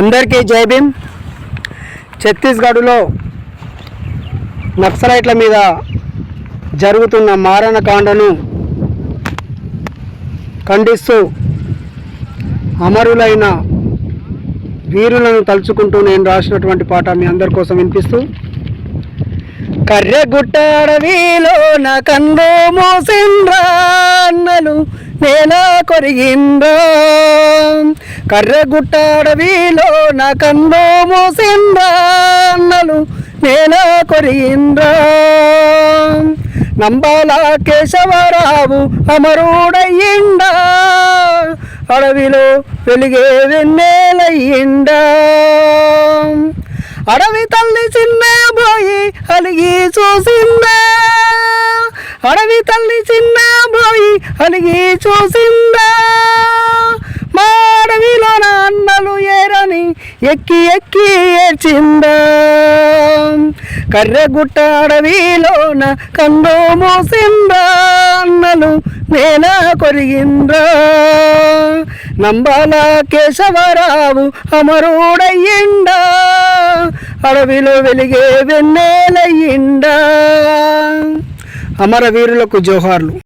అందరికీ జై భీమ్. ఛత్తీస్గఢ్లో నక్సలైట్ల మీద జరుగుతున్న మారణకాండను ఖండిస్తూ అమరులైన వీరులను తలుచుకుంటూ నేను రాసినటువంటి పాట మీ అందరి కోసం వినిపిస్తూ, కర్రెగుట్ట అడవిలో నా కన్ను మూసిండ్రా అన్నలు నేల కొరిగిండ్రా, కర్రెగుట్ట అడవిలో నా కన్ను మూసిండ్రా అన్నలు నేల కొరిగిండ్రా, నంబాల కేశవరావు అమరుడయ్యిండా, అడవిలో వెలిగే వెన్నెలయ్యిండా, అడవి తల్లి చిన్నబోయి అలిగి చూసిందా, అడవి తల్లి చిన్నబోయి అలిగి చూసిందా, మా అడవిలో నా అన్నలు ఏరని ఎక్కి ఎక్కి ఏడ్చిందా, కర్రెగుట్ట అడవిలోన కన్ను మూసిందా అన్నలు నేల కొరిగిందా, నంబాల కేశవరావు అమరుడయ్యిండా, అడవిలో వెలిగే వెన్నెలయ్యిండా. అమరవీరులకు జోహార్లు.